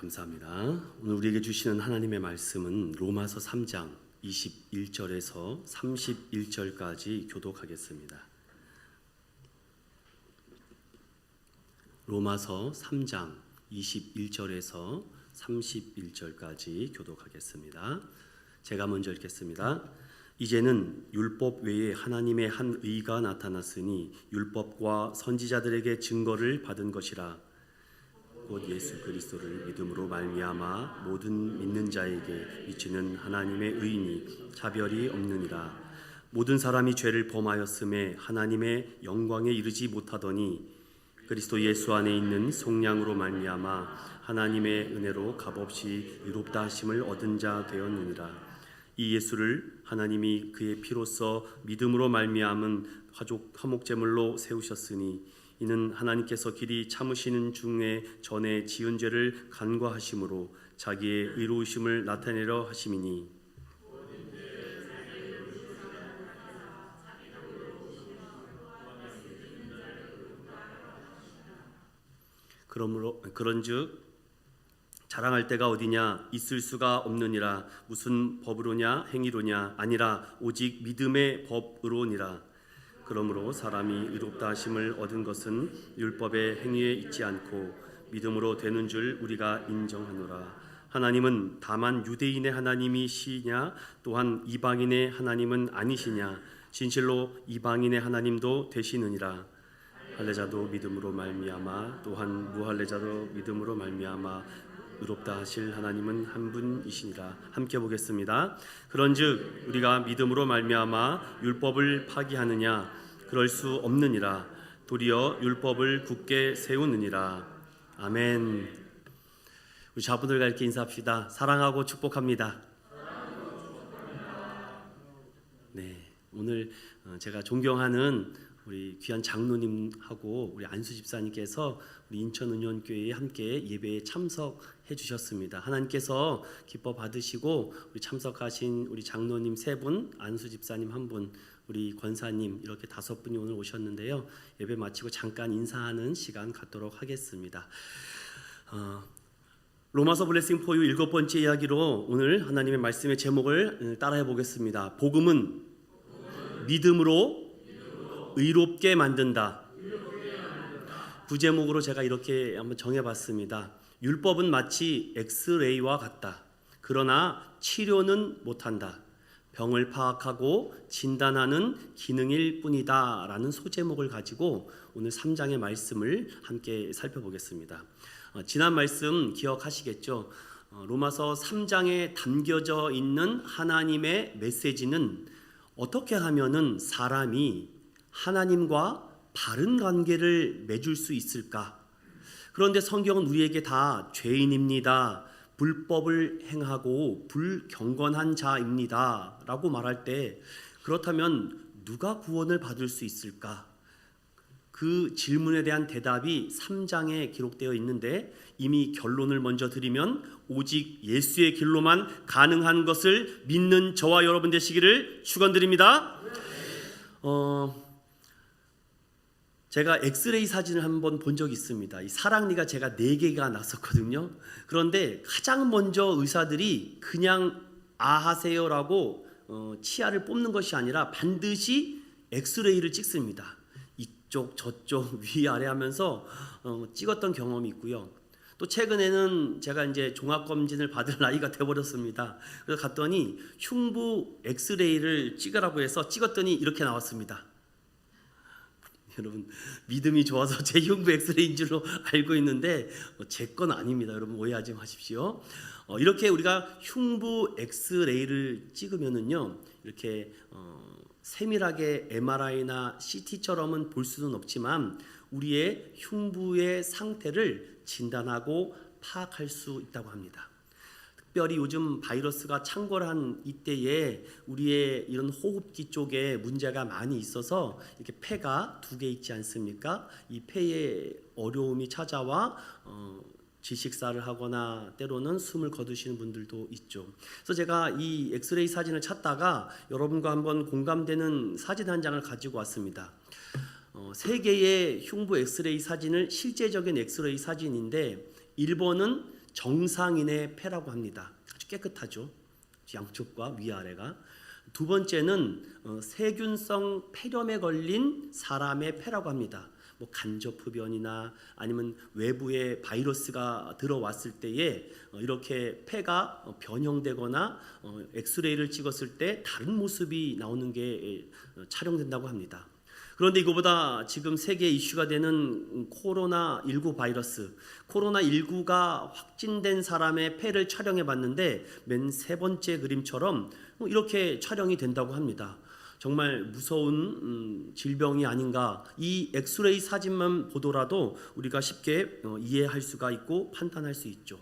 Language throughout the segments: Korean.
감사합니다. 오늘 우리에게 주시는 하나님의 말씀은 로마서 3장 21절에서 31절까지 교독하겠습니다. 로마서 3장 21절에서 31절까지 교독하겠습니다. 제가 먼저 읽겠습니다. 이제는 율법 외에 하나님의 한 의가 나타났으니 율법과 선지자들에게 증거를 받은 것이라. 곧 예수 그리스도를 믿음으로 말미암아 모든 믿는 자에게 미치는 하나님의 의인이 차별이 없느니라. 모든 사람이 죄를 범하였음에 하나님의 영광에 이르지 못하더니 그리스도 예수 안에 있는 속량으로 말미암아 하나님의 은혜로 값없이 의롭다 하심을 얻은 자 되었느니라. 이 예수를 하나님이 그의 피로써 믿음으로 말미암은 화목제물로 세우셨으니 이는 하나님께서 길이 참으시는 중에 전에 지은 죄를 간과하심으로 자기의 의로우심을 나타내려 하심이니 그런즉 자랑할 때가 어디냐? 있을 수가 없느니라. 무슨 법으로냐? 행위로냐? 아니라 오직 믿음의 법으로니라. 그러므로 사람이 의롭다 하심을 얻은 것은 율법의 행위에 있지 않고 믿음으로 되는 줄 우리가 인정하노라. 하나님은 다만 유대인의 하나님이시냐? 또한 이방인의 하나님은 아니시냐? 진실로 이방인의 하나님도 되시느니라. 할례자도 믿음으로 말미암아 또한 무할례자도 믿음으로 말미암아 의롭다 하실 하나님은 한 분이시니라. 함께 보겠습니다. 그런즉 우리가 믿음으로 말미암아 율법을 파기하느냐? 그럴 수 없느니라. 도리어 율법을 굳게 세우느니라. 아멘. 우리 자분들과 이렇게 인사합시다. 사랑하고 축복합니다. 네, 오늘 제가 존경하는 우리 귀한 장로님하고 우리 안수 집사님께서 우리 인천은현교회에 함께 예배에 참석해 주셨습니다. 하나님께서 기뻐 받으시고 우리 참석하신 우리 장로님 3분, 안수 집사님 1분, 우리 권사님 이렇게 5분이 오늘 오셨는데요. 예배 마치고 잠깐 인사하는 시간 갖도록 하겠습니다. 로마서 블레싱 포유 7번째 이야기로 오늘 하나님의 말씀의 제목을 따라해 보겠습니다. 복음은 믿음으로 의롭게 만든다. 부제목으로 제가 이렇게 한번 정해봤습니다. 율법은 마치 엑스레이와 같다. 그러나 치료는 못한다. 병을 파악하고 진단하는 기능일 뿐이다 라는 소제목을 가지고 오늘 3장의 말씀을 함께 살펴보겠습니다. 지난 말씀 기억하시겠죠? 로마서 3장에 담겨져 있는 하나님의 메시지는 어떻게 하면은 사람이 하나님과 바른 관계를 맺을 수 있을까? 그런데 성경은 우리에게 다 죄인입니다, 불법을 행하고 불경건한 자입니다 라고 말할 때 그렇다면 누가 구원을 받을 수 있을까? 그 질문에 대한 대답이 3장에 기록되어 있는데 이미 결론을 먼저 드리면 오직 예수의 길로만 가능한 것을 믿는 저와 여러분 되시기를 축원드립니다. 제가 엑스레이 사진을 한번 본 적이 있습니다. 이 사랑니가 제가 4개가 났었거든요. 그런데 가장 먼저 의사들이 그냥 하세요라고 치아를 뽑는 것이 아니라 반드시 엑스레이를 찍습니다. 이쪽 저쪽 위아래 하면서 찍었던 경험이 있고요. 또 최근에는 제가 이제 종합검진을 받을 나이가 돼버렸습니다. 그래서 갔더니 흉부 엑스레이를 찍으라고 해서 찍었더니 이렇게 나왔습니다. 여러분 믿음이 좋아서 제 흉부 엑스레이인 줄로 알고 있는데 제 건 아닙니다. 여러분 오해하지 마십시오. 이렇게 우리가 흉부 엑스레이를 찍으면은요 이렇게 세밀하게 MRI나 CT처럼은 볼 수는 없지만 우리의 흉부의 상태를 진단하고 파악할 수 있다고 합니다. 특별히 요즘 바이러스가 창궐한 이때에 우리의 이런 호흡기 쪽에 문제가 많이 있어서 이렇게 폐가 2개 있지 않습니까? 이 폐에 어려움이 찾아와 질식사를 하거나 때로는 숨을 거두시는 분들도 있죠. 그래서 제가 이 엑스레이 사진을 찾다가 여러분과 한번 공감되는 사진 한 장을 가지고 왔습니다. 3개의 흉부 엑스레이 사진을 실제적인 엑스레이 사진인데 1번은 정상인의 폐라고 합니다. 아주 깨끗하죠. 양쪽과 위아래가. 두 번째는 세균성 폐렴에 걸린 사람의 폐라고 합니다. 뭐 간접흡연이나 아니면 외부의 바이러스가 들어왔을 때에 이렇게 폐가 변형되거나 엑스레이를 찍었을 때 다른 모습이 나오는 게 촬영된다고 합니다. 그런데 이거보다 지금 세계 이슈가 되는 코로나19 바이러스, 코로나19가 확진된 사람의 폐를 촬영해 봤는데 맨 세 번째 그림처럼 이렇게 촬영이 된다고 합니다. 정말 무서운 질병이 아닌가. 이 엑스레이 사진만 보더라도 우리가 쉽게 이해할 수가 있고 판단할 수 있죠.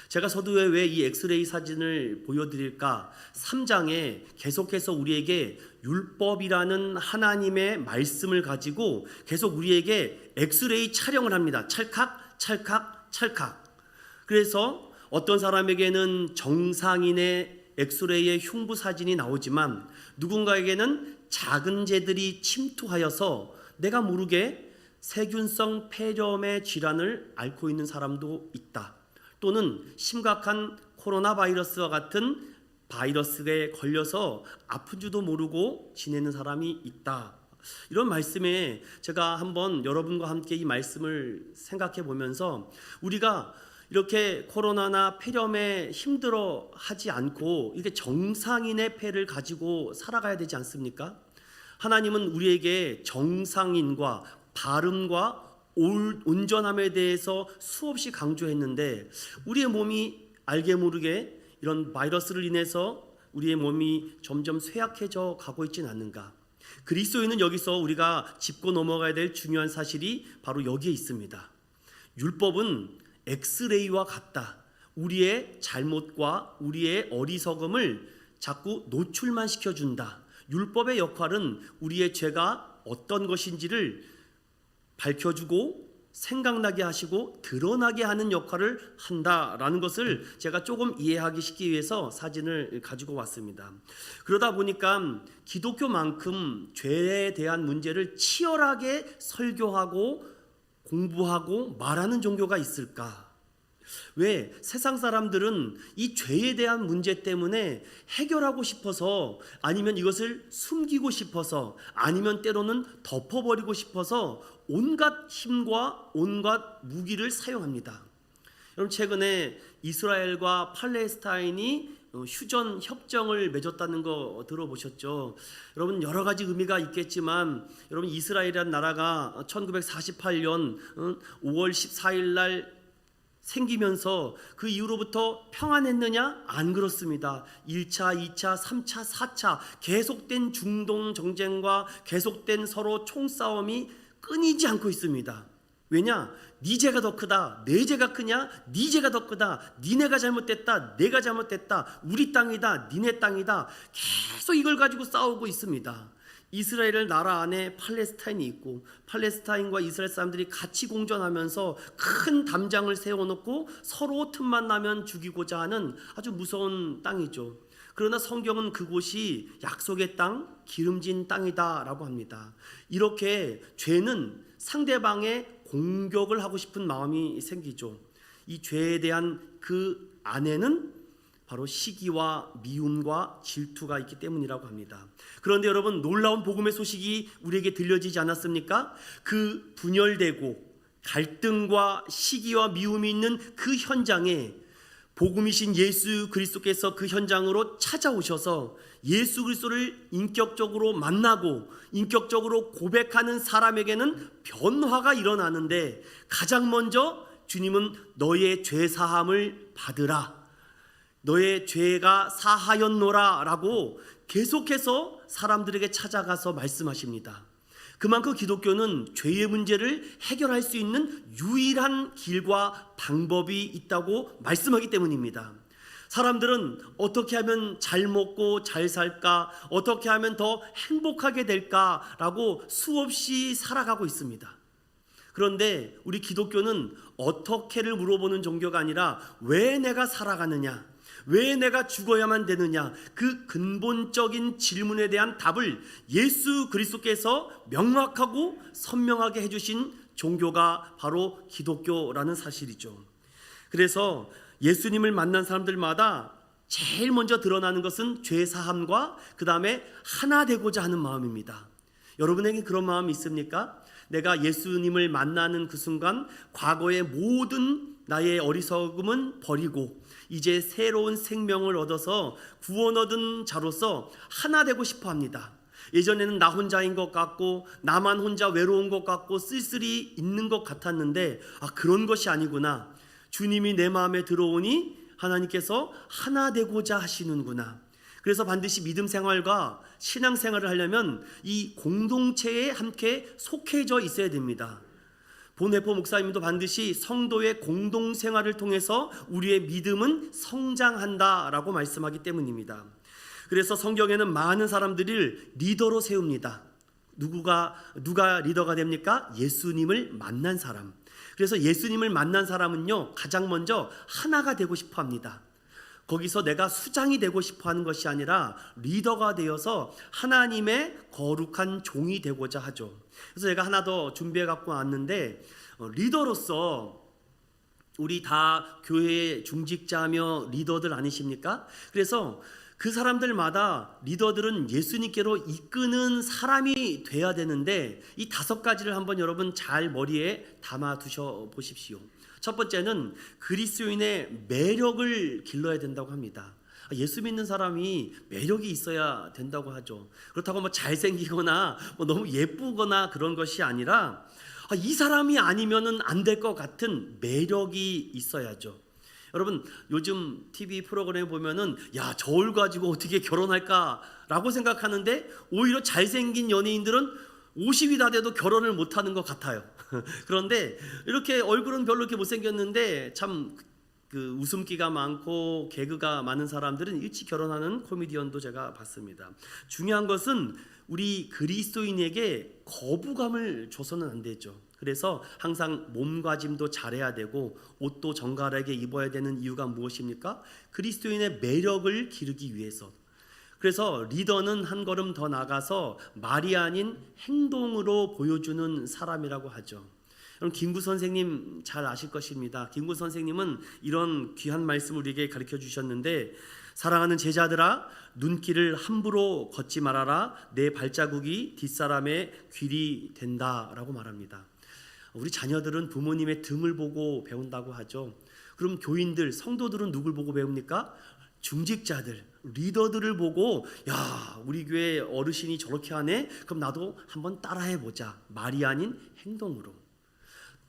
제가 서두에 왜 이 엑스레이 사진을 보여드릴까? 3장에 계속해서 우리에게 율법이라는 하나님의 말씀을 가지고 계속 우리에게 엑스레이 촬영을 합니다. 찰칵 찰칵 찰칵. 그래서 어떤 사람에게는 정상인의 엑스레이의 흉부 사진이 나오지만 누군가에게는 작은 재들이 침투하여서 내가 모르게 세균성 폐렴의 질환을 앓고 있는 사람도 있다. 또는 심각한 코로나 바이러스와 같은 바이러스에 걸려서 아픈 줄도 모르고 지내는 사람이 있다. 이런 말씀에 제가 한번 여러분과 함께 이 말씀을 생각해 보면서 우리가 이렇게 코로나나 폐렴에 힘들어 하지 않고 이렇게 정상인의 폐를 가지고 살아가야 되지 않습니까? 하나님은 우리에게 정상인과 바름과 온전함에 대해서 수없이 강조했는데 우리의 몸이 알게 모르게 이런 바이러스를 인해서 우리의 몸이 점점 쇠약해져 가고 있지는 않는가? 그리스도인은 여기서 우리가 짚고 넘어가야 될 중요한 사실이 바로 여기에 있습니다. 율법은 엑스레이와 같다. 우리의 잘못과 우리의 어리석음을 자꾸 노출만 시켜준다. 율법의 역할은 우리의 죄가 어떤 것인지를 밝혀주고 생각나게 하시고 드러나게 하는 역할을 한다라는 것을 제가 조금 이해하기 쉽기 위해서 사진을 가지고 왔습니다. 그러다 보니까 기독교만큼 죄에 대한 문제를 치열하게 설교하고 공부하고 말하는 종교가 있을까? 왜 세상 사람들은 이 죄에 대한 문제 때문에 해결하고 싶어서 아니면 이것을 숨기고 싶어서 아니면 때로는 덮어버리고 싶어서 온갖 힘과 온갖 무기를 사용합니다. 여러분 최근에 이스라엘과 팔레스타인이 휴전 협정을 맺었다는 거 들어보셨죠? 여러분 여러 가지 의미가 있겠지만 여러분 이스라엘이라는 나라가 1948년 5월 14일 날 생기면서 그 이후로부터 평안했느냐? 안 그렇습니다. 1차, 2차, 3차, 4차 계속된 중동 정쟁과 계속된 서로 총싸움이 끊이지 않고 있습니다. 왜냐? 네 죄가 더 크다. 내 죄가 크냐? 네 죄가 더 크다. 니네가 잘못됐다. 내가 잘못됐다. 우리 땅이다. 니네 땅이다. 계속 이걸 가지고 싸우고 있습니다. 이스라엘 나라 안에 팔레스타인이 있고 팔레스타인과 이스라엘 사람들이 같이 공존하면서 큰 담장을 세워놓고 서로 틈만 나면 죽이고자 하는 아주 무서운 땅이죠. 그러나 성경은 그곳이 약속의 땅, 기름진 땅이다라고 합니다. 이렇게 죄는 상대방의 공격을 하고 싶은 마음이 생기죠. 이 죄에 대한 그 안에는 바로 시기와 미움과 질투가 있기 때문이라고 합니다. 그런데 여러분 놀라운 복음의 소식이 우리에게 들려지지 않았습니까? 그 분열되고 갈등과 시기와 미움이 있는 그 현장에 복음이신 예수 그리스도께서 그 현장으로 찾아오셔서 예수 그리스도를 인격적으로 만나고 인격적으로 고백하는 사람에게는 변화가 일어나는데 가장 먼저 주님은 너의 죄 사함을 받으라. 너의 죄가 사하였노라 라고 계속해서 사람들에게 찾아가서 말씀하십니다. 그만큼 기독교는 죄의 문제를 해결할 수 있는 유일한 길과 방법이 있다고 말씀하기 때문입니다. 사람들은 어떻게 하면 잘 먹고 잘 살까? 어떻게 하면 더 행복하게 될까라고 수없이 살아가고 있습니다. 그런데 우리 기독교는 어떻게를 물어보는 종교가 아니라 왜 내가 살아가느냐? 왜 내가 죽어야만 되느냐? 그 근본적인 질문에 대한 답을 예수 그리스도께서 명확하고 선명하게 해주신 종교가 바로 기독교라는 사실이죠. 그래서 예수님을 만난 사람들마다 제일 먼저 드러나는 것은 죄 사함과 그 다음에 하나 되고자 하는 마음입니다. 여러분에게 그런 마음이 있습니까? 내가 예수님을 만나는 그 순간 과거의 모든 나의 어리석음은 버리고 이제 새로운 생명을 얻어서 구원 얻은 자로서 하나 되고 싶어 합니다. 예전에는 나 혼자인 것 같고 나만 혼자 외로운 것 같고 쓸쓸히 있는 것 같았는데 그런 것이 아니구나. 주님이 내 마음에 들어오니 하나님께서 하나 되고자 하시는구나. 그래서 반드시 믿음 생활과 신앙 생활을 하려면 이 공동체에 함께 속해져 있어야 됩니다. 본회포 목사님도 반드시 성도의 공동생활을 통해서 우리의 믿음은 성장한다라고 말씀하기 때문입니다. 그래서 성경에는 많은 사람들을 리더로 세웁니다. 누가 리더가 됩니까? 예수님을 만난 사람. 그래서 예수님을 만난 사람은요, 가장 먼저 하나가 되고 싶어 합니다. 거기서 내가 수장이 되고 싶어 하는 것이 아니라 리더가 되어서 하나님의 거룩한 종이 되고자 하죠. 그래서 제가 하나 더 준비해 갖고 왔는데, 리더로서 우리 다 교회의 중직자며 리더들 아니십니까? 그래서 그 사람들마다 리더들은 예수님께로 이끄는 사람이 돼야 되는데 이 5가지를 한번 여러분 잘 머리에 담아 두셔 보십시오. 첫 번째는 그리스도인의 매력을 길러야 된다고 합니다. 예수 믿는 사람이 매력이 있어야 된다고 하죠. 그렇다고 뭐 잘생기거나 뭐 너무 예쁘거나 그런 것이 아니라 이 사람이 아니면은 안 될 것 같은 매력이 있어야죠. 여러분 요즘 TV 프로그램 보면은 저 얼굴 가지고 어떻게 결혼할까라고 생각하는데 오히려 잘생긴 연예인들은 50이 다 돼도 결혼을 못하는 것 같아요. 그런데 이렇게 얼굴은 별로 이렇게 못생겼는데 참 그 웃음기가 많고 개그가 많은 사람들은 일찍 결혼하는 코미디언도 제가 봤습니다. 중요한 것은 우리 그리스도인에게 거부감을 줘서는 안 되죠. 그래서 항상 몸가짐도 잘해야 되고 옷도 정갈하게 입어야 되는 이유가 무엇입니까? 그리스도인의 매력을 기르기 위해서. 그래서 리더는 한 걸음 더 나가서 말이 아닌 행동으로 보여주는 사람이라고 하죠. 여러분 김구 선생님 잘 아실 것입니다. 김구 선생님은 이런 귀한 말씀을 우리에게 가르쳐 주셨는데, 사랑하는 제자들아 눈길을 함부로 걷지 말아라. 내 발자국이 뒷사람의 귀리 된다라고 말합니다. 우리 자녀들은 부모님의 등을 보고 배운다고 하죠. 그럼 교인들, 성도들은 누굴 보고 배웁니까? 중직자들, 리더들을 보고 우리 교회 어르신이 저렇게 하네? 그럼 나도 한번 따라해보자. 말이 아닌 행동으로.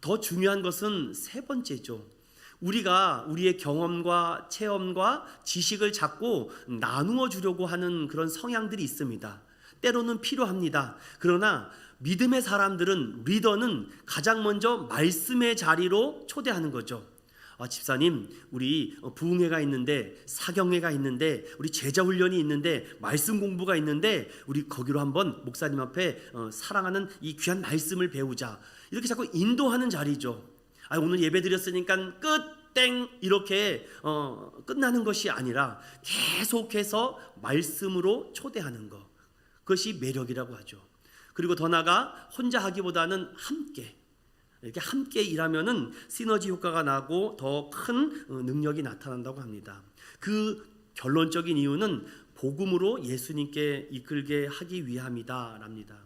더 중요한 것은 세 번째죠. 우리가 우리의 경험과 체험과 지식을 자꾸 나누어 주려고 하는 그런 성향들이 있습니다. 때로는 필요합니다. 그러나 믿음의 사람들은, 리더는 가장 먼저 말씀의 자리로 초대하는 거죠. 집사님, 우리 부흥회가 있는데, 사경회가 있는데, 우리 제자훈련이 있는데, 말씀 공부가 있는데 우리 거기로 한번 목사님 앞에 사랑하는 이 귀한 말씀을 배우자. 이렇게 자꾸 인도하는 자리죠. 오늘 예배 드렸으니까 땡 이렇게 끝나는 것이 아니라 계속해서 말씀으로 초대하는 것, 그것이 매력이라고 하죠. 그리고 더 나아가 혼자 하기보다는 함께, 이렇게 함께 일하면은 시너지 효과가 나고 더 큰 능력이 나타난다고 합니다. 그 결론적인 이유는 복음으로 예수님께 이끌게 하기 위함이다랍니다.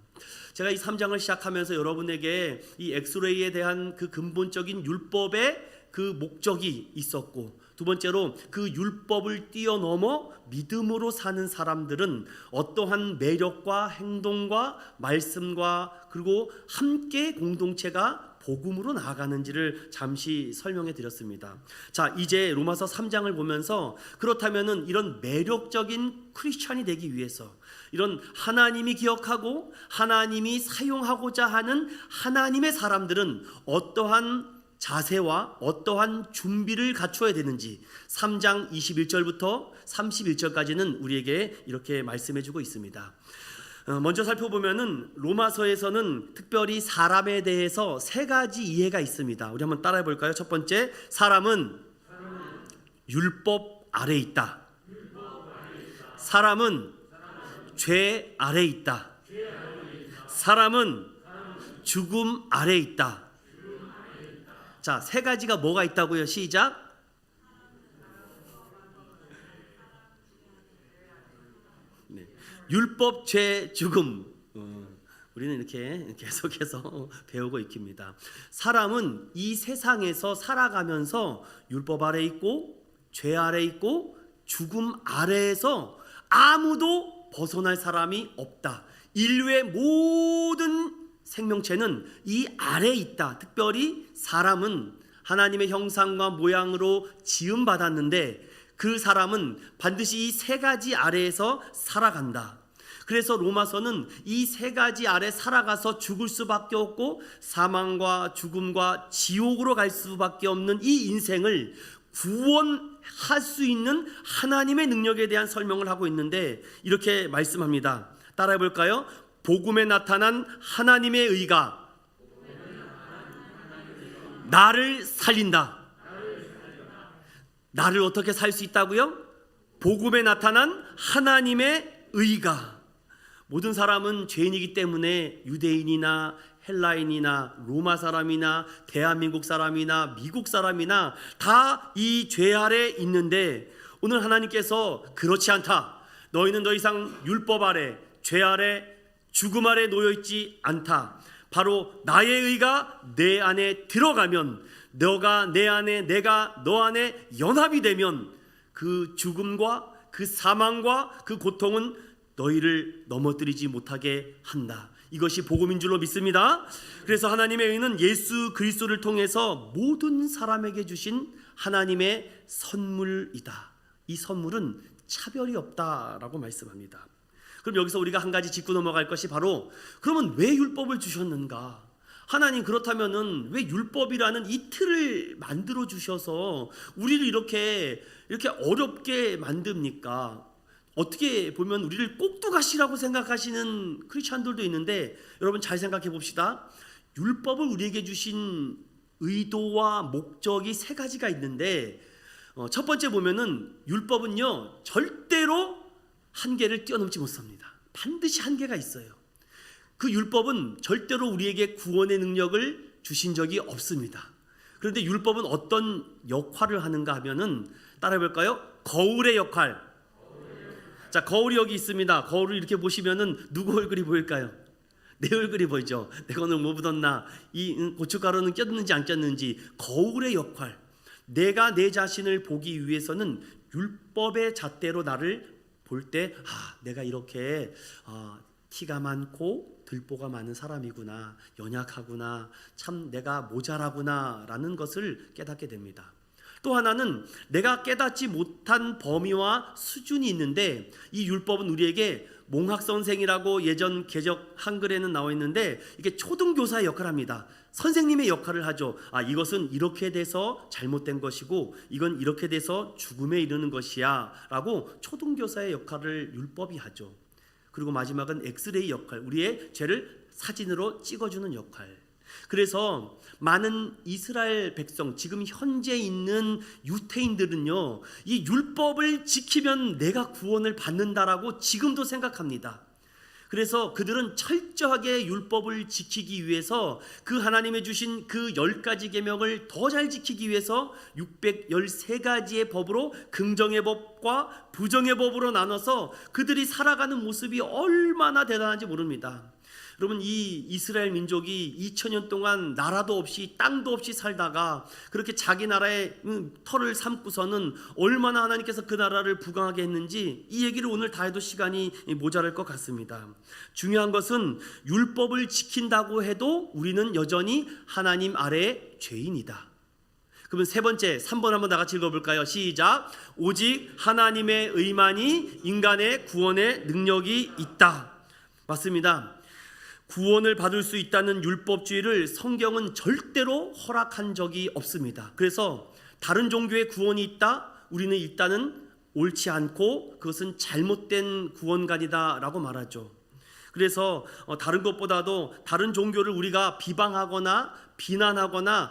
제가 이 3장을 시작하면서 여러분에게 이 엑스레이에 대한 그 근본적인 율법의 그 목적이 있었고, 두 번째로 그 율법을 뛰어넘어 믿음으로 사는 사람들은 어떠한 매력과 행동과 말씀과 그리고 함께 공동체가 복음으로 나아가는지를 잠시 설명해 드렸습니다. 자, 이제 로마서 3장을 보면서 그렇다면은 이런 매력적인 크리스찬이 되기 위해서, 이런 하나님이 기억하고 하나님이 사용하고자 하는 하나님의 사람들은 어떠한 자세와 어떠한 준비를 갖춰야 되는지 3장 21절부터 31절까지는 우리에게 이렇게 말씀해 주고 있습니다. 먼저 살펴보면은 로마서에서는 특별히 사람에 대해서 3가지 이해가 있습니다. 우리 한번 따라해 볼까요? 첫 번째, 사람은 율법 아래 있다. 사람은 죄 아래 있다. 사람은 죽음 아래 있다. 자, 3가지가 뭐가 있다고요? 시작. 율법, 죄, 죽음. 우리는 이렇게 계속해서 배우고 익힙니다. 사람은 이 세상에서 살아가면서 율법 아래 있고 죄 아래 있고 죽음 아래에서 아무도 벗어날 사람이 없다. 인류의 모든 생명체는 이 아래에 있다. 특별히 사람은 하나님의 형상과 모양으로 지음받았는데 그 사람은 반드시 이 세 가지 아래에서 살아간다. 그래서 로마서는 이 세 가지 아래 살아가서 죽을 수밖에 없고 사망과 죽음과 지옥으로 갈 수밖에 없는 이 인생을 구원할 수 있는 하나님의 능력에 대한 설명을 하고 있는데 이렇게 말씀합니다. 따라해 볼까요? 복음에 나타난 하나님의 의가 나를 살린다. 나를 어떻게 살 수 있다고요? 복음에 나타난 하나님의 의가. 모든 사람은 죄인이기 때문에 유대인이나 헬라인이나 로마 사람이나 대한민국 사람이나 미국 사람이나 다 이 죄 아래 있는데 오늘 하나님께서 그렇지 않다. 너희는 더 이상 율법 아래, 죄 아래, 죽음 아래 놓여 있지 않다. 바로 나의 의가 내 안에 들어가면, 너가 내 안에, 내가 너 안에 연합이 되면 그 죽음과 그 사망과 그 고통은 너희를 넘어뜨리지 못하게 한다. 이것이 복음인 줄로 믿습니다. 그래서 하나님의 의는 예수 그리스도를 통해서 모든 사람에게 주신 하나님의 선물이다. 이 선물은 차별이 없다라고 말씀합니다. 그럼 여기서 우리가 한 가지 짚고 넘어갈 것이 바로 그러면 왜 율법을 주셨는가? 하나님 그렇다면은 왜 율법이라는 이 틀을 만들어 주셔서 우리를 이렇게 어렵게 만듭니까? 어떻게 보면 우리를 꼭두가시라고 생각하시는 크리스찬들도 있는데 여러분 잘 생각해 봅시다. 율법을 우리에게 주신 의도와 목적이 세 가지가 있는데 첫 번째 보면은 율법은요 절대로 한계를 뛰어넘지 못합니다. 반드시 한계가 있어요. 그 율법은 절대로 우리에게 구원의 능력을 주신 적이 없습니다. 그런데 율법은 어떤 역할을 하는가 하면은 따라해 볼까요? 거울의 역할. 자, 거울이 여기 있습니다. 거울을 이렇게 보시면은 누구 얼굴이 보일까요? 내 얼굴이 보이죠. 내가 오늘 뭐 묻었나, 이 고춧가루는 꼈는지 안 꼈는지. 거울의 역할. 내가 내 자신을 보기 위해서는 율법의 잣대로 나를 볼 때 내가 이렇게 티가 많고 들보가 많은 사람이구나, 연약하구나, 참 내가 모자라구나 라는 것을 깨닫게 됩니다. 또 하나는 내가 깨닫지 못한 범위와 수준이 있는데 이 율법은 우리에게 몽학선생이라고 예전 개적 한글에는 나와 있는데 이게 초등교사의 역할을 합니다. 선생님의 역할을 하죠. 이것은 이렇게 돼서 잘못된 것이고 이건 이렇게 돼서 죽음에 이르는 것이야 라고 초등교사의 역할을 율법이 하죠. 그리고 마지막은 엑스레이 역할, 우리의 죄를 사진으로 찍어주는 역할. 그래서 많은 이스라엘 백성, 지금 현재 있는 유태인들은요 이 율법을 지키면 내가 구원을 받는다라고 지금도 생각합니다. 그래서 그들은 철저하게 율법을 지키기 위해서 그 하나님의 주신 그 10가지 계명을 더 잘 지키기 위해서 613가지의 법으로 긍정의 법과 부정의 법으로 나눠서 그들이 살아가는 모습이 얼마나 대단한지 모릅니다. 여러분, 이 이스라엘 민족이 2000년 동안 나라도 없이 땅도 없이 살다가 그렇게 자기 나라의 터를 삼고서는 얼마나 하나님께서 그 나라를 부강하게 했는지 이 얘기를 오늘 다 해도 시간이 모자랄 것 같습니다. 중요한 것은 율법을 지킨다고 해도 우리는 여전히 하나님 아래의 죄인이다. 그러면 세 번째 3번 한번 다 같이 읽어볼까요? 시작. 오직 하나님의 의만이 인간의 구원의 능력이 있다. 맞습니다. 구원을 받을 수 있다는 율법주의를 성경은 절대로 허락한 적이 없습니다. 그래서 다른 종교의 구원이 있다? 우리는 일단은 옳지 않고 그것은 잘못된 구원관이다라고 말하죠. 그래서 다른 것보다도 다른 종교를 우리가 비방하거나 비난하거나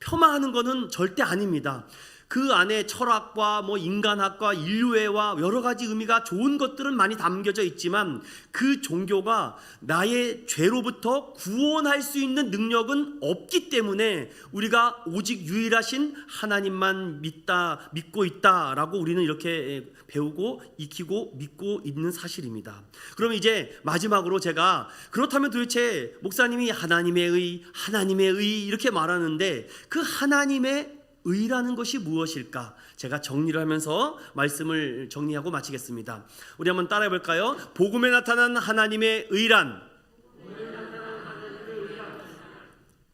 폄하하는 것은 절대 아닙니다. 그 안에 철학과 인간학과 인류애와 여러 가지 의미가 좋은 것들은 많이 담겨져 있지만 그 종교가 나의 죄로부터 구원할 수 있는 능력은 없기 때문에 우리가 오직 유일하신 하나님만 믿고 있다라고 우리는 이렇게 배우고 익히고 믿고 있는 사실입니다. 그럼 이제 마지막으로 제가 그렇다면 도대체 목사님이 하나님의 의 이렇게 말하는데 그 하나님의 의라는 것이 무엇일까? 제가 정리를 하면서 말씀을 정리하고 마치겠습니다. 우리 한번 따라해 볼까요? 복음에 나타난 하나님의 의란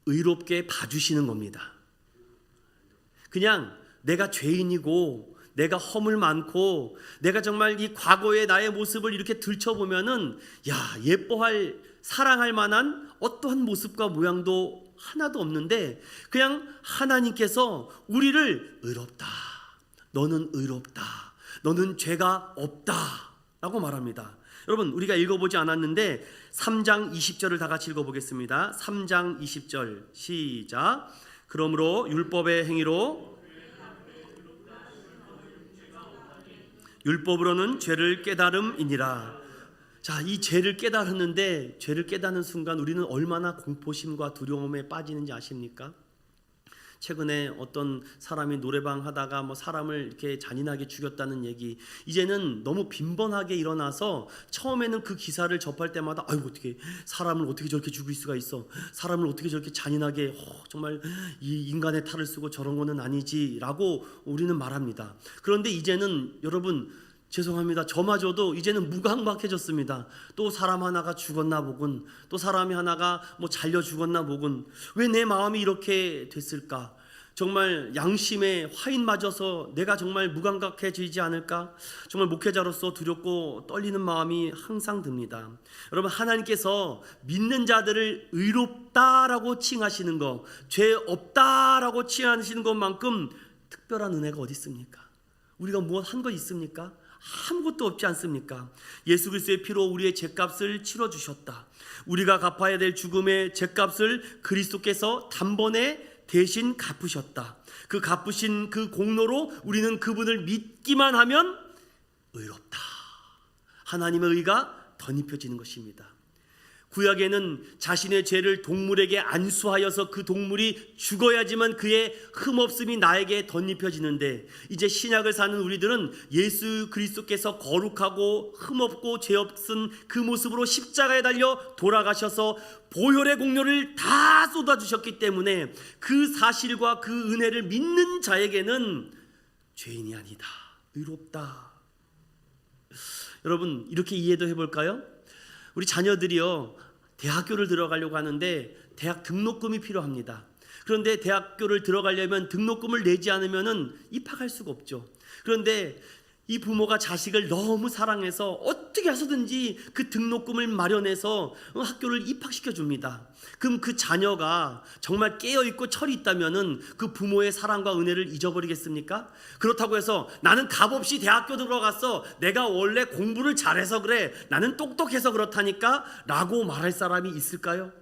의롭게 봐주시는 겁니다. 그냥 내가 죄인이고 내가 허물 많고 내가 정말 이 과거의 나의 모습을 이렇게 들춰보면은 예뻐할 사랑할 만한 어떠한 모습과 모양도 하나도 없는데 그냥 하나님께서 우리를 의롭다, 너는 의롭다, 너는 죄가 없다 라고 말합니다. 여러분 우리가 읽어보지 않았는데 3장 20절을 다 같이 읽어보겠습니다. 3장 20절 시작. 그러므로 율법의 행위로 율법으로는 죄를 깨달음이니라. 자, 이 죄를 깨달았는데 죄를 깨닫는 순간 우리는 얼마나 공포심과 두려움에 빠지는지 아십니까? 최근에 어떤 사람이 노래방 하다가 사람을 이렇게 잔인하게 죽였다는 얘기, 이제는 너무 빈번하게 일어나서 처음에는 그 기사를 접할 때마다 어떻게 사람을 어떻게 저렇게 죽일 수가 있어, 사람을 어떻게 저렇게 잔인하게 정말 이 인간의 탈을 쓰고 저런 거는 아니지라고 우리는 말합니다. 그런데 이제는 여러분 죄송합니다. 저마저도 이제는 무감각해졌습니다. 또 사람 하나가 죽었나 보군, 또 사람이 하나가 잘려 죽었나 보군, 왜 내 마음이 이렇게 됐을까? 정말 양심에 화인 맞아서 내가 정말 무감각해지지 않을까? 정말 목회자로서 두렵고 떨리는 마음이 항상 듭니다. 여러분 하나님께서 믿는 자들을 의롭다라고 칭하시는 것, 죄 없다라고 칭하시는 것만큼 특별한 은혜가 어디 있습니까? 우리가 무엇 한 것 있습니까? 아무것도 없지 않습니까? 예수 그리스도의 피로 우리의 죄값을 치러주셨다. 우리가 갚아야 될 죽음의 죄값을 그리스도께서 단번에 대신 갚으셨다. 그 갚으신 그 공로로 우리는 그분을 믿기만 하면 의롭다. 하나님의 의가 덧입혀지는 것입니다. 구약에는 자신의 죄를 동물에게 안수하여서 그 동물이 죽어야지만 그의 흠없음이 나에게 덧입혀지는데, 이제 신약을 사는 우리들은 예수 그리스도께서 거룩하고 흠없고 죄 없은 그 모습으로 십자가에 달려 돌아가셔서 보혈의 공로를 다 쏟아주셨기 때문에 그 사실과 그 은혜를 믿는 자에게는 죄인이 아니다, 의롭다. 여러분 이렇게 이해도 해볼까요? 우리 자녀들이요, 대학교를 들어가려고 하는데 대학 등록금이 필요합니다. 그런데 대학교를 들어가려면 등록금을 내지 않으면 입학할 수가 없죠. 그런데 이 부모가 자식을 너무 사랑해서 어떻게 해서든지 그 등록금을 마련해서 학교를 입학시켜 줍니다. 그럼 그 자녀가 정말 깨어있고 철이 있다면 그 부모의 사랑과 은혜를 잊어버리겠습니까? 그렇다고 해서 나는 값없이 대학교 들어갔어, 내가 원래 공부를 잘해서 그래, 나는 똑똑해서 그렇다니까 라고 말할 사람이 있을까요?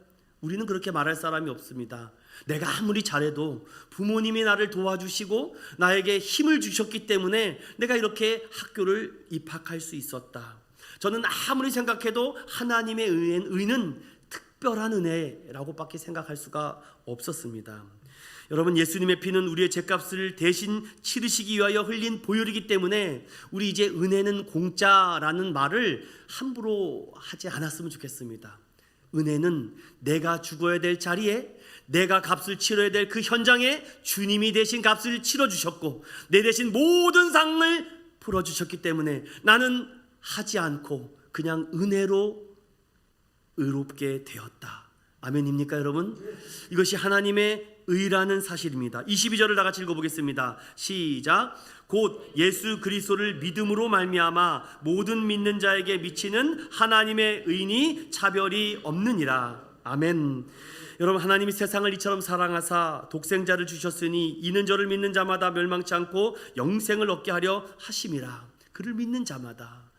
우리는 그렇게 말할 사람이 없습니다. 내가 아무리 잘해도 부모님이 나를 도와주시고 나에게 힘을 주셨기 때문에 내가 이렇게 학교를 입학할 수 있었다. 저는 아무리 생각해도 하나님의 의는 특별한 은혜라고 밖에 생각할 수가 없었습니다. 여러분 예수님의 피는 우리의 죄값을 대신 치르시기 위하여 흘린 보혈이기 때문에 우리 이제 은혜는 공짜라는 말을 함부로 하지 않았으면 좋겠습니다. 은혜는 내가 죽어야 될 자리에, 내가 값을 치러야 될 그 현장에 주님이 대신 값을 치러주셨고 내 대신 모든 상을 풀어주셨기 때문에 나는 하지 않고 그냥 은혜로 의롭게 되었다. 아멘입니까 여러분? 이것이 하나님의 의라는 사실입니다. 22절을 다 같이 읽어보겠습니다. 시작. 곧 예수 그리스도를 믿음으로 말미암아 모든 믿는 자에게 미치는 하나님의 의니 차별이 없느니라. 아멘. 여러분 하나님이 세상을 이처럼 사랑하사 독생자를 주셨으니 이는 저를 믿는 자마다 멸망치 않고 영생을 얻게 하려 하심이라. 그를 믿는 자마다.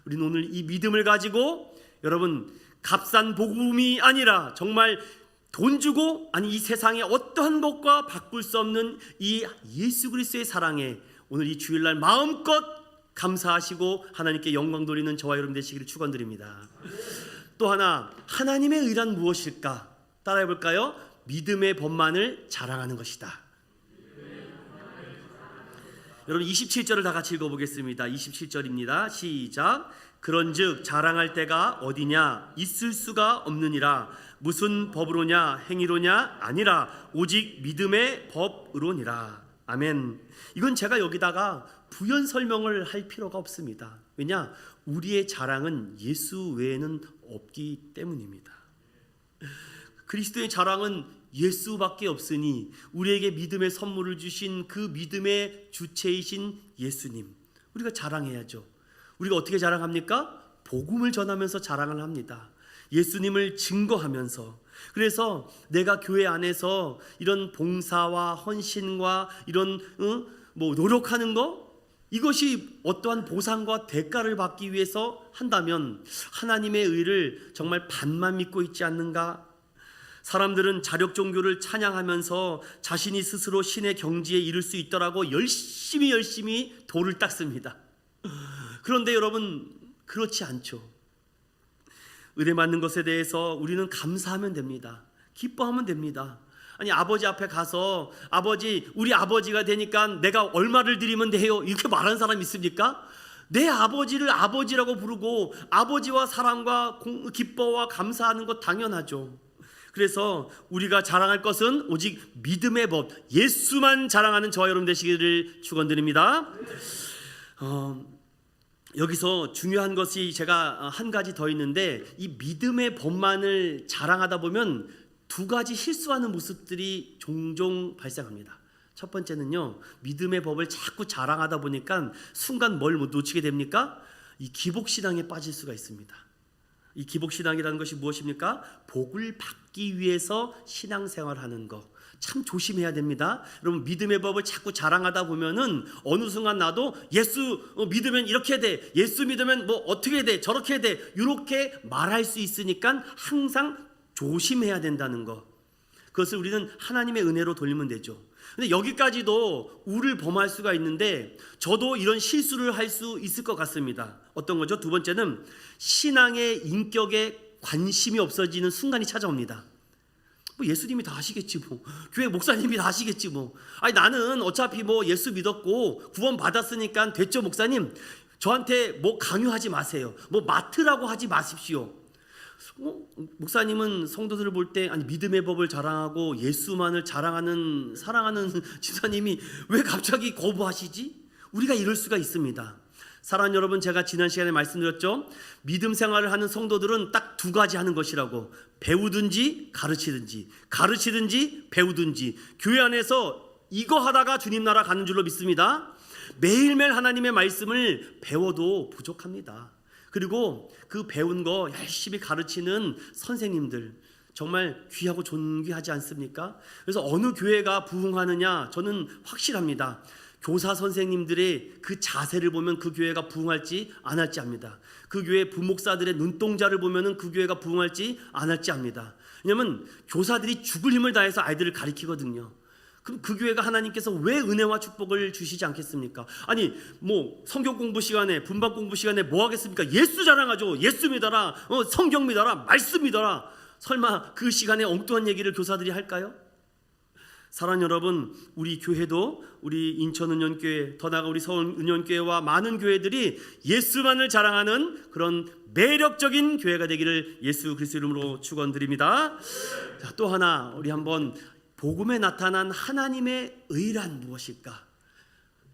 우리는 오늘 이 믿음을 가지고 여러분 값싼 복음이 아니라 정말 돈 주고 아니 이 세상의 어떠한 것과 바꿀 수 없는 이 예수 그리스도의 사랑에 오늘 이 주일날 마음껏 감사하시고 하나님께 영광 돌리는 저와 여러분 되시기를 축원드립니다. 또 하나, 하나님의 의란 무엇일까? 따라해 볼까요? 믿음의 법만을 자랑하는 것이다. 여러분 27절을 다 같이 읽어보겠습니다. 27절입니다. 시작. 그런즉 자랑할 때가 어디냐? 있을 수가 없느니라. 무슨 법으로냐? 행위로냐? 아니라 오직 믿음의 법으로니라. 아멘. 이건 제가 여기다가 부연 설명을 할 필요가 없습니다. 왜냐? 우리의 자랑은 예수 외에는 없기 때문입니다. 그리스도의 자랑은 예수밖에 없으니 우리에게 믿음의 선물을 주신 그 믿음의 주체이신 예수님, 우리가 자랑해야죠. 우리가 어떻게 자랑합니까? 복음을 전하면서 자랑을 합니다. 예수님을 증거하면서. 그래서 내가 교회 안에서 이런 봉사와 헌신과 이런 노력하는 거, 이것이 어떠한 보상과 대가를 받기 위해서 한다면 하나님의 의를 정말 반만 믿고 있지 않는가? 사람들은 자력 종교를 찬양하면서 자신이 스스로 신의 경지에 이를 수 있더라고 열심히 돌을 닦습니다. 그런데 여러분, 그렇지 않죠. 은혜 받는 것에 대해서 우리는 감사하면 됩니다. 기뻐하면 됩니다. 아니, 아버지 앞에 가서 아버지, 우리 아버지가 되니까 내가 얼마를 드리면 돼요? 이렇게 말하는 사람 있습니까? 내 아버지를 아버지라고 부르고 아버지와 사랑과 기뻐와 감사하는 것 당연하죠. 그래서 우리가 자랑할 것은 오직 믿음의 법, 예수만 자랑하는 저와 여러분 되시기를 축원드립니다. 여기서 중요한 것이 제가 한 가지 더 있는데, 이 믿음의 법만을 자랑하다 보면 두 가지 실수하는 모습들이 종종 발생합니다. 첫 번째는요, 믿음의 법을 자꾸 자랑하다 보니까 순간 뭘 놓치게 됩니까? 이 기복신앙에 빠질 수가 있습니다. 이 기복신앙이라는 것이 무엇입니까? 복을 받기 위해서 신앙생활하는 것, 참 조심해야 됩니다. 여러분, 믿음의 법을 자꾸 자랑하다 보면은 어느 순간 나도 예수 믿으면 이렇게 돼, 예수 믿으면 뭐 어떻게 돼, 저렇게 돼, 이렇게 말할 수 있으니까 항상 조심해야 된다는 것, 그것을 우리는 하나님의 은혜로 돌리면 되죠. 근데 여기까지도 우를 범할 수가 있는데 저도 이런 실수를 할 수 있을 것 같습니다. 어떤 거죠? 두 번째는 신앙의 인격에 관심이 없어지는 순간이 찾아옵니다. 뭐 예수님이 다 하시겠지, 뭐 교회 목사님이 다 하시겠지, 뭐 아니 나는 어차피 뭐 예수 믿었고 구원 받았으니까 됐죠. 목사님, 저한테 뭐 강요하지 마세요. 뭐 맡으라고 하지 마십시오. 목사님은 성도들을 볼 때 아니 믿음의 법을 자랑하고 예수만을 자랑하는 사랑하는 집사님이 왜 갑자기 거부하시지? 우리가 이럴 수가 있습니다. 사랑하는 여러분, 제가 지난 시간에 말씀드렸죠. 믿음 생활을 하는 성도들은 딱 두 가지 하는 것이라고. 배우든지 가르치든지, 가르치든지 배우든지. 교회 안에서 이거 하다가 주님 나라 가는 줄로 믿습니다. 매일매일 하나님의 말씀을 배워도 부족합니다. 그리고 그 배운 거 열심히 가르치는 선생님들 정말 귀하고 존귀하지 않습니까? 그래서 어느 교회가 부흥하느냐 저는 확실합니다. 교사 선생님들의 그 자세를 보면 그 교회가 부흥할지 안 할지 압니다. 그 교회 부목사들의 눈동자를 보면 그 교회가 부흥할지 안 할지 압니다. 왜냐하면 교사들이 죽을 힘을 다해서 아이들을 가르치거든요. 그럼 그 교회가 하나님께서 왜 은혜와 축복을 주시지 않겠습니까? 아니 뭐 성경 공부 시간에, 분반 공부 시간에 뭐 하겠습니까? 예수 자랑하죠. 예수 믿어라, 성경 믿어라, 말씀 믿어라. 설마 그 시간에 엉뚱한 얘기를 교사들이 할까요? 사랑하는 여러분, 우리 교회도, 우리 인천은연교회, 더 나아가 우리 서울은연교회와 많은 교회들이 예수만을 자랑하는 그런 매력적인 교회가 되기를 예수 그리스도 이름으로 축원드립니다. 자, 또 하나 우리 한번 복음에 나타난 하나님의 의란 무엇일까?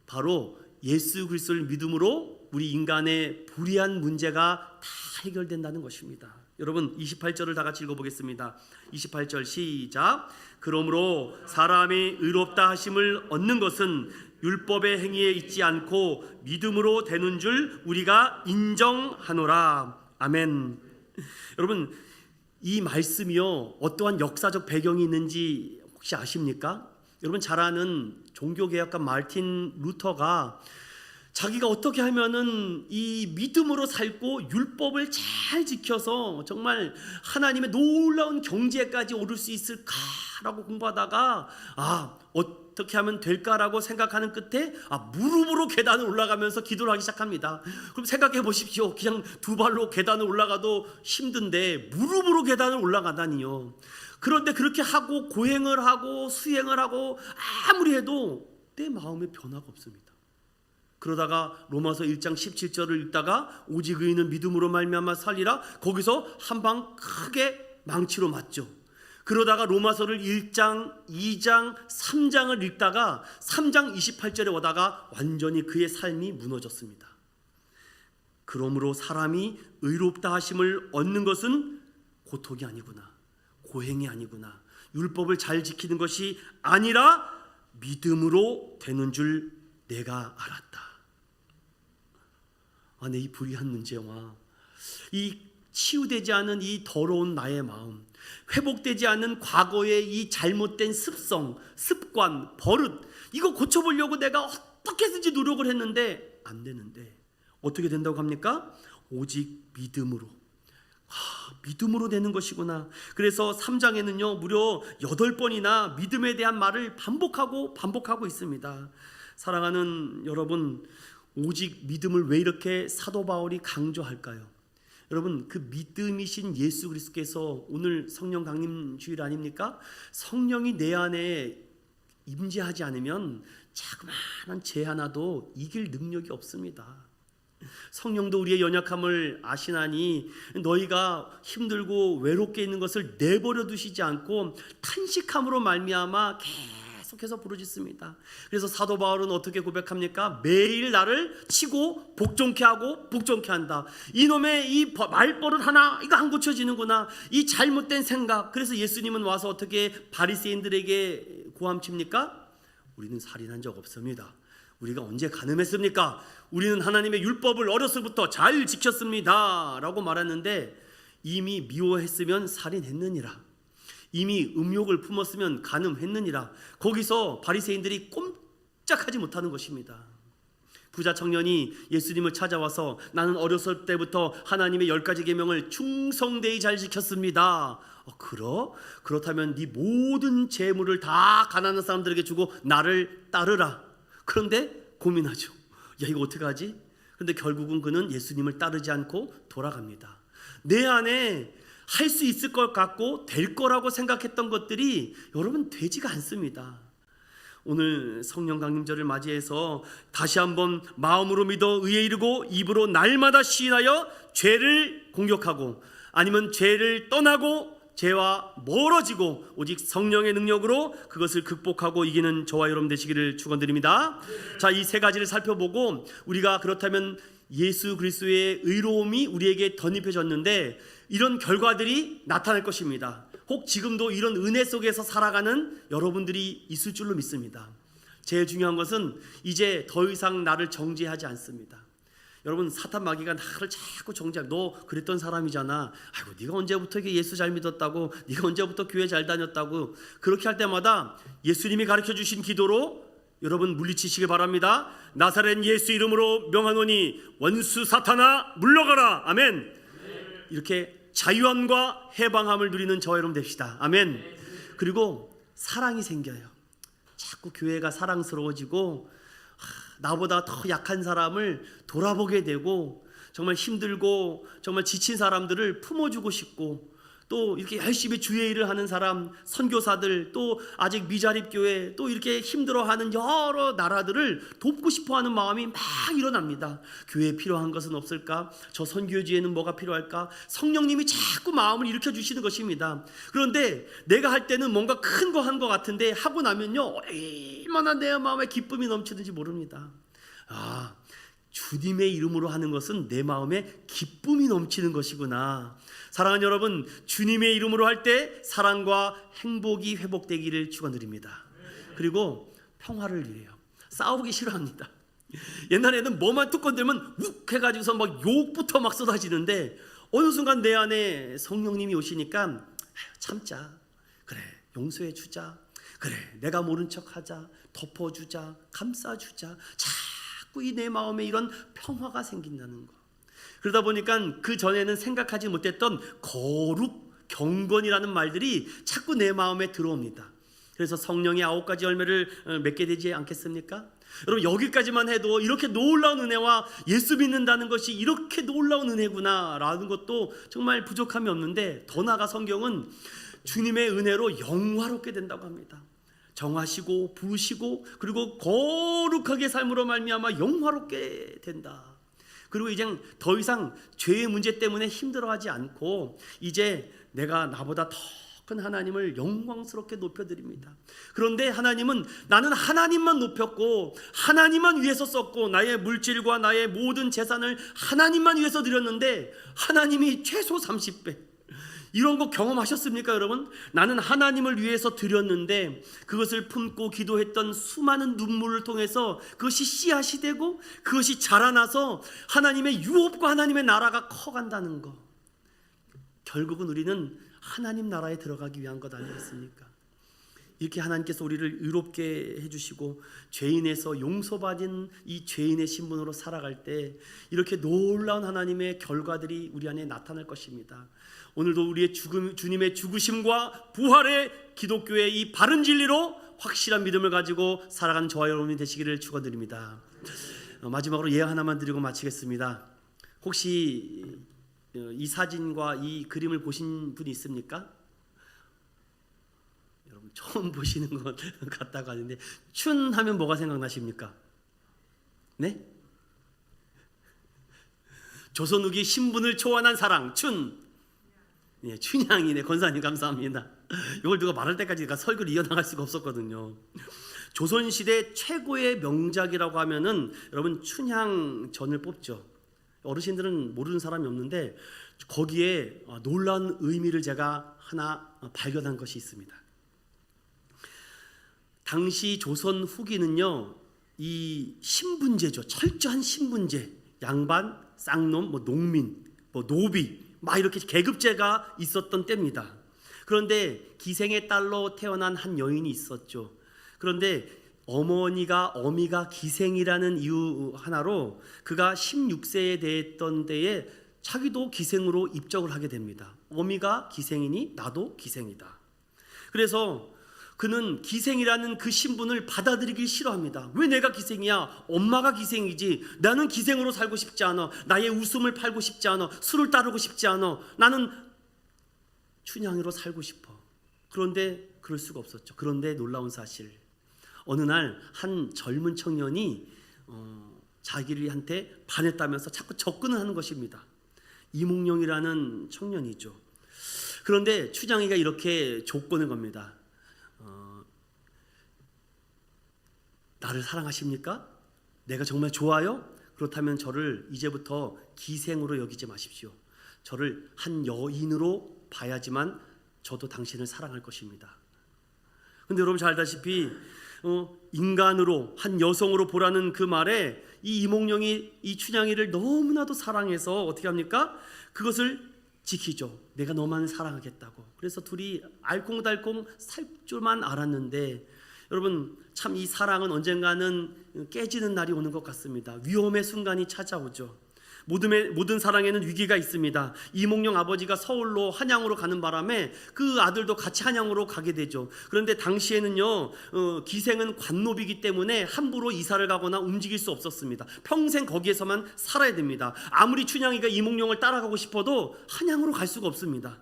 바로 예수 그리스도를 믿음으로 우리 인간의 불의한 문제가 다 해결된다는 것입니다. 여러분 28절을 다 같이 읽어보겠습니다. 28절 시작. 그러므로 사람이 의롭다 하심을 얻는 것은 율법의 행위에 있지 않고 믿음으로 되는 줄 우리가 인정하노라. 아멘. 여러분, 이 말씀이요 어떠한 역사적 배경이 있는지 혹시 아십니까? 여러분 잘 아는 종교개혁가 마르틴 루터가 자기가 어떻게 하면은 이 믿음으로 살고 율법을 잘 지켜서 정말 하나님의 놀라운 경지에까지 오를 수 있을까라고 공부하다가 어떻게 하면 될까라고 생각하는 끝에 무릎으로 계단을 올라가면서 기도를 하기 시작합니다. 그럼 생각해 보십시오. 그냥 두 발로 계단을 올라가도 힘든데 무릎으로 계단을 올라가다니요. 그런데 그렇게 하고 고행을 하고 수행을 하고 아무리 해도 내 마음에 변화가 없습니다. 그러다가 로마서 1장 17절을 읽다가 오직 의인은 믿음으로 말미암아 살리라, 거기서 한 방 크게 망치로 맞죠. 그러다가 로마서를 1장, 2장, 3장을 읽다가 3장 28절에 오다가 완전히 그의 삶이 무너졌습니다. 그러므로 사람이 의롭다 하심을 얻는 것은 고통이 아니구나, 고행이 아니구나, 율법을 잘 지키는 것이 아니라 믿음으로 되는 줄 내가 알았다. 내 이 불의한 문제와 이 치유되지 않은 이 더러운 나의 마음, 회복되지 않은 과거의 이 잘못된 습성, 습관, 버릇, 이거 고쳐보려고 내가 어떻게 해서든지 노력을 했는데 안 되는데 어떻게 된다고 합니까? 오직 믿음으로. 믿음으로 되는 것이구나. 그래서 3장에는요 무려 8번이나 믿음에 대한 말을 반복하고 있습니다. 사랑하는 여러분, 오직 믿음을 왜 이렇게 사도 바울이 강조할까요? 여러분, 그 믿음이신 예수 그리스도께서 오늘 성령 강림 주일 아닙니까? 성령이 내 안에 임재하지 않으면 자그마한 죄 하나도 이길 능력이 없습니다. 성령도 우리의 연약함을 아시나니 너희가 힘들고 외롭게 있는 것을 내버려 두시지 않고 탄식함으로 말미암아 계속해서 부르짖습니다. 그래서 사도 바울은 어떻게 고백합니까? 매일 나를 치고 복종케 하고 복종케 한다. 이놈의 이 말버릇 하나 이거 안 고쳐지는구나, 이 잘못된 생각. 그래서 예수님은 와서 어떻게 바리새인들에게 고함칩니까? 우리는 살인한 적 없습니다. 우리가 언제 간음했습니까? 우리는 하나님의 율법을 어렸을부터 잘 지켰습니다 라고 말했는데, 이미 미워했으면 살인했느니라, 이미 음욕을 품었으면 간음했느니라. 거기서 바리새인들이 꼼짝하지 못하는 것입니다. 부자 청년이 예수님을 찾아와서 나는 어렸을 때부터 하나님의 10가지 계명을 충성되이 잘 지켰습니다. 그렇다면 네 모든 재물을 다 가난한 사람들에게 주고 나를 따르라. 그런데 고민하죠. 이거 어떻게 하지? 그런데 결국은 그는 예수님을 따르지 않고 돌아갑니다. 내 안에 할 수 있을 것 같고 될 거라고 생각했던 것들이 여러분 되지가 않습니다. 오늘 성령 강림절을 맞이해서 다시 한번 마음으로 믿어 의에 이르고 입으로 날마다 시인하여 죄를 공격하고, 아니면 죄를 떠나고 죄와 멀어지고 오직 성령의 능력으로 그것을 극복하고 이기는 저와 여러분 되시기를 축원드립니다. 자, 이 세 가지를 살펴보고 우리가 그렇다면 예수 그리스도의 의로움이 우리에게 덧입혀졌는데 이런 결과들이 나타날 것입니다. 혹 지금도 이런 은혜 속에서 살아가는 여러분들이 있을 줄로 믿습니다. 제일 중요한 것은 이제 더 이상 나를 정죄하지 않습니다. 여러분, 사탄 마귀가 나를 자꾸 정죄하고, 너 그랬던 사람이잖아, 아이고 네가 언제부터 예수 잘 믿었다고, 네가 언제부터 교회 잘 다녔다고, 그렇게 할 때마다 예수님이 가르쳐 주신 기도로 여러분 물리치시기 바랍니다. 나사렛 예수 이름으로 명하노니 원수 사탄아 물러가라. 아멘. 이렇게 자유함과 해방함을 누리는 저와 여러분 됩시다. 아멘. 그리고 사랑이 생겨요. 자꾸 교회가 사랑스러워지고 나보다 더 약한 사람을 돌아보게 되고, 정말 힘들고 정말 지친 사람들을 품어주고 싶고, 또 이렇게 열심히 주의 일을 하는 사람, 선교사들, 또 아직 미자립 교회, 또 이렇게 힘들어하는 여러 나라들을 돕고 싶어하는 마음이 막 일어납니다. 교회에 필요한 것은 없을까? 저 선교지에는 뭐가 필요할까? 성령님이 자꾸 마음을 일으켜 주시는 것입니다. 그런데 내가 할 때는 뭔가 큰 거 한 것 같은데 하고 나면요 얼마나 내 마음에 기쁨이 넘치는지 모릅니다. 주님의 이름으로 하는 것은 내 마음에 기쁨이 넘치는 것이구나. 사랑하는 여러분, 주님의 이름으로 할 때 사랑과 행복이 회복되기를 축원드립니다. 그리고 평화를 위해요. 싸우기 싫어합니다. 옛날에는 뭐만 툭 건들면 욱 해가지고서 막 욕부터 막 쏟아지는데, 어느 순간 내 안에 성령님이 오시니까 참자, 그래 용서해 주자, 그래 내가 모른 척하자, 덮어주자, 감싸주자, 자꾸 이 내 마음에 이런 평화가 생긴다는 거. 그러다 보니까 그 전에는 생각하지 못했던 거룩, 경건이라는 말들이 자꾸 내 마음에 들어옵니다. 그래서 성령의 9가지 열매를 맺게 되지 않겠습니까? 여러분, 여기까지만 해도 이렇게 놀라운 은혜와 예수 믿는다는 것이 이렇게 놀라운 은혜구나 라는 것도 정말 부족함이 없는데, 더 나아가 성경은 주님의 은혜로 영화롭게 된다고 합니다. 정하시고 부으시고 그리고 거룩하게 삶으로 말미암아 영화롭게 된다. 그리고 이제 더 이상 죄의 문제 때문에 힘들어하지 않고 이제 내가 나보다 더 큰 하나님을 영광스럽게 높여드립니다. 그런데 하나님은 나는 하나님만 높였고 하나님만 위해서 썼고 나의 물질과 나의 모든 재산을 하나님만 위해서 드렸는데 하나님이 최소 30배, 이런 거 경험하셨습니까 여러분? 나는 하나님을 위해서 드렸는데 그것을 품고 기도했던 수많은 눈물을 통해서 그것이 씨앗이 되고 그것이 자라나서 하나님의 유업과 하나님의 나라가 커간다는 거. 결국은 우리는 하나님 나라에 들어가기 위한 것 아니겠습니까? 이렇게 하나님께서 우리를 의롭게 해주시고 죄인에서 용서받은 이 죄인의 신분으로 살아갈 때 이렇게 놀라운 하나님의 결과들이 우리 안에 나타날 것입니다. 오늘도 우리의 주님의 죽으심과 부활의 기독교의 이 바른 진리로 확실한 믿음을 가지고 살아가는 저와 여러분이 되시기를 축원드립니다. 마지막으로 예언 하나만 드리고 마치겠습니다. 혹시 이 사진과 이 그림을 보신 분이 있습니까? 여러분 처음 보시는 것 같다고 하는데, 춘 하면 뭐가 생각나십니까? 네? 조선 후기 신분을 초월한 사랑, 춘. 예, 춘향이네. 권사님 감사합니다. 이걸 누가 말할 때까지 설교를 이어나갈 수가 없었거든요. 조선시대 최고의 명작이라고 하면은 여러분 춘향전을 뽑죠. 어르신들은 모르는 사람이 없는데 거기에 놀라운 의미를 제가 하나 발견한 것이 있습니다. 당시 조선 후기는요, 이 신분제죠. 철저한 신분제. 양반, 쌍놈, 농민, 노비, 막 이렇게 계급제가 있었던 때입니다. 그런데 기생의 딸로 태어난 한 여인이 있었죠. 그런데 어미가 기생이라는 이유 하나로 그가 16세에 됐던 때에 자기도 기생으로 입적을 하게 됩니다. 어미가 기생이니 나도 기생이다. 그래서 그는 기생이라는 그 신분을 받아들이기 싫어합니다. 왜 내가 기생이야? 엄마가 기생이지. 나는 기생으로 살고 싶지 않아. 나의 웃음을 팔고 싶지 않아. 술을 따르고 싶지 않아. 나는 춘향이로 살고 싶어. 그런데 그럴 수가 없었죠. 그런데 놀라운 사실, 어느 날 한 젊은 청년이 자기한테 반했다면서 자꾸 접근을 하는 것입니다. 이몽룡이라는 청년이죠. 그런데 춘향이가 이렇게 조건을 겁니다. 나를 사랑하십니까? 내가 정말 좋아요? 그렇다면 저를 이제부터 기생으로 여기지 마십시오. 저를 한 여인으로 봐야지만 저도 당신을 사랑할 것입니다. 근데 여러분 잘 알다시피 인간으로, 한 여성으로 보라는 그 말에 이 이몽룡이 이 춘향이를 너무나도 사랑해서 어떻게 합니까? 그것을 지키죠. 내가 너만 사랑하겠다고. 그래서 둘이 알콩달콩 살 줄만 알았는데, 여러분 참 이 사랑은 언젠가는 깨지는 날이 오는 것 같습니다. 위험의 순간이 찾아오죠. 모든 사랑에는 위기가 있습니다. 이몽룡 아버지가 서울로 한양으로 가는 바람에 그 아들도 같이 한양으로 가게 되죠. 그런데 당시에는요, 기생은 관노비이기 때문에 함부로 이사를 가거나 움직일 수 없었습니다. 평생 거기에서만 살아야 됩니다. 아무리 춘향이가 이몽룡을 따라가고 싶어도 한양으로 갈 수가 없습니다.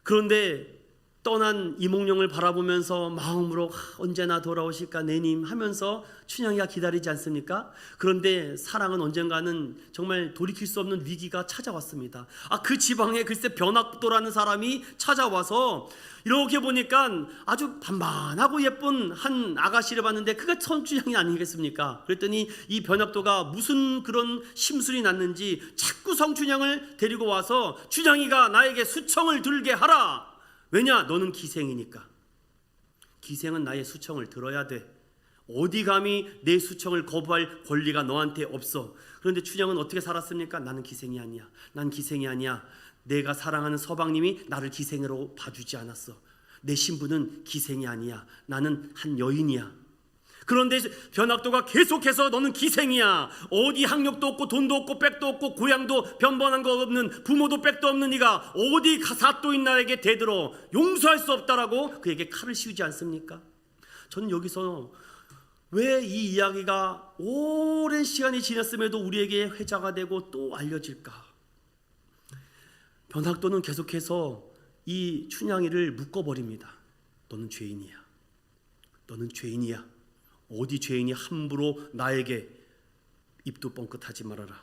그런데 떠난 이몽룡을 바라보면서 마음으로 언제나 돌아오실까 내님 하면서 춘향이가 기다리지 않습니까? 그런데 사랑은 언젠가는 정말 돌이킬 수 없는 위기가 찾아왔습니다. 그 지방에 글쎄 변학도라는 사람이 찾아와서 이렇게 보니까 아주 반반하고 예쁜 한 아가씨를 봤는데 그가 춘향이 아니겠습니까? 그랬더니 이 변학도가 무슨 그런 심술이 났는지 자꾸 성춘향을 데리고 와서 춘향이가 나에게 수청을 들게 하라. 왜냐? 너는 기생이니까. 기생은 나의 수청을 들어야 돼. 어디 감히 내 수청을 거부할 권리가 너한테 없어. 그런데 춘향은 어떻게 살았습니까? 나는 기생이 아니야. 난 기생이 아니야. 내가 사랑하는 서방님이 나를 기생으로 봐주지 않았어. 내 신분은 기생이 아니야. 나는 한 여인이야. 그런데 변학도가 계속해서 너는 기생이야. 어디 학력도 없고 돈도 없고 백도 없고 고향도 변번한 거 없는, 부모도 백도 없는 네가 어디 사또인 나에게 대들어. 용서할 수 없다라고 그에게 칼을 씌우지 않습니까? 저는 여기서 왜 이 이야기가 오랜 시간이 지났음에도 우리에게 회자가 되고 또 알려질까? 변학도는 계속해서 이 춘향이를 묶어버립니다. 너는 죄인이야. 너는 죄인이야. 어디 죄인이 함부로 나에게 입도 뻥끗하지 말아라.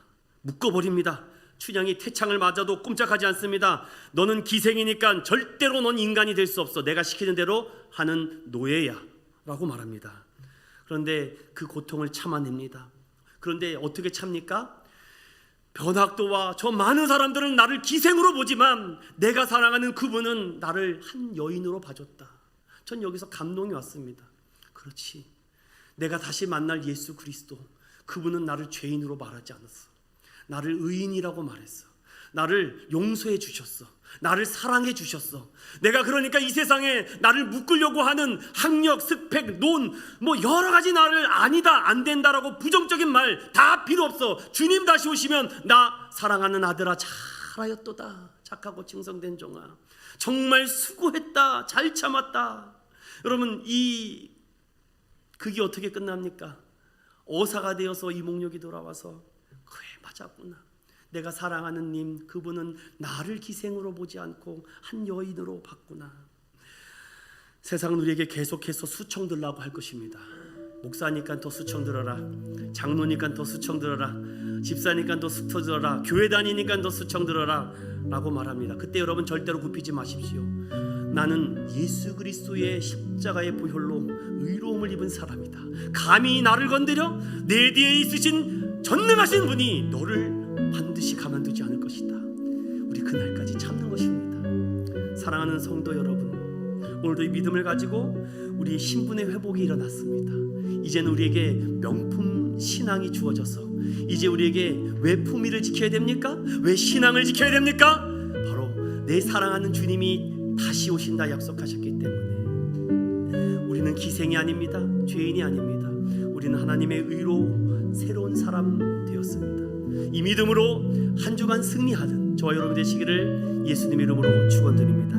묶어버립니다. 춘향이 태창을 맞아도 꼼짝하지 않습니다. 너는 기생이니까 절대로 넌 인간이 될 수 없어. 내가 시키는 대로 하는 노예야 라고 말합니다. 그런데 그 고통을 참아냅니다. 그런데 어떻게 참니까? 변학도와 저 많은 사람들은 나를 기생으로 보지만 내가 사랑하는 그분은 나를 한 여인으로 봐줬다. 전 여기서 감동이 왔습니다. 그렇지, 내가 다시 만날 예수 그리스도, 그분은 나를 죄인으로 말하지 않았어. 나를 의인이라고 말했어. 나를 용서해 주셨어. 나를 사랑해 주셨어. 내가 그러니까 이 세상에 나를 묶으려고 하는 학력, 스펙, 돈, 뭐 여러 가지 나를 아니다, 안 된다라고 부정적인 말 다 필요 없어. 주님 다시 오시면 나 사랑하는 아들아 잘하였도다. 착하고 칭송된 종아, 정말 수고했다. 잘 참았다. 여러분, 그게 어떻게 끝납니까? 어사가 되어서 이몽룡이 돌아와서 그래, 맞았구나. 내가 사랑하는 님, 그분은 나를 기생으로 보지 않고 한 여인으로 봤구나. 세상은 우리에게 계속해서 수청 들라고 할 것입니다. 목사니까 더 수청 들어라. 장로니까 더 수청 들어라. 집사니까 더 수청 들어라. 교회 다니니까 더 수청 들어라 라고 말합니다. 그때 여러분 절대로 굽히지 마십시오. 나는 예수 그리스도의 십자가의 보혈로 의로움을 입은 사람이다. 감히 나를 건드려? 내 뒤에 있으신 전능하신 분이 너를 반드시 가만두지 않을 것이다. 우리 그날까지 참는 것입니다. 사랑하는 성도 여러분, 오늘도 이 믿음을 가지고 우리 신분의 회복이 일어났습니다. 이제는 우리에게 명품 신앙이 주어져서, 이제 우리에게 왜 품위를 지켜야 됩니까? 왜 신앙을 지켜야 됩니까? 바로 내 사랑하는 주님이 다시 오신다 약속하셨기 때문에. 우리는 기생이 아닙니다. 죄인이 아닙니다. 우리는 하나님의 의로 새로운 사람 되었습니다. 이 믿음으로 한 주간 승리하는 저와 여러분 되시기를 예수님의 이름으로 축원드립니다.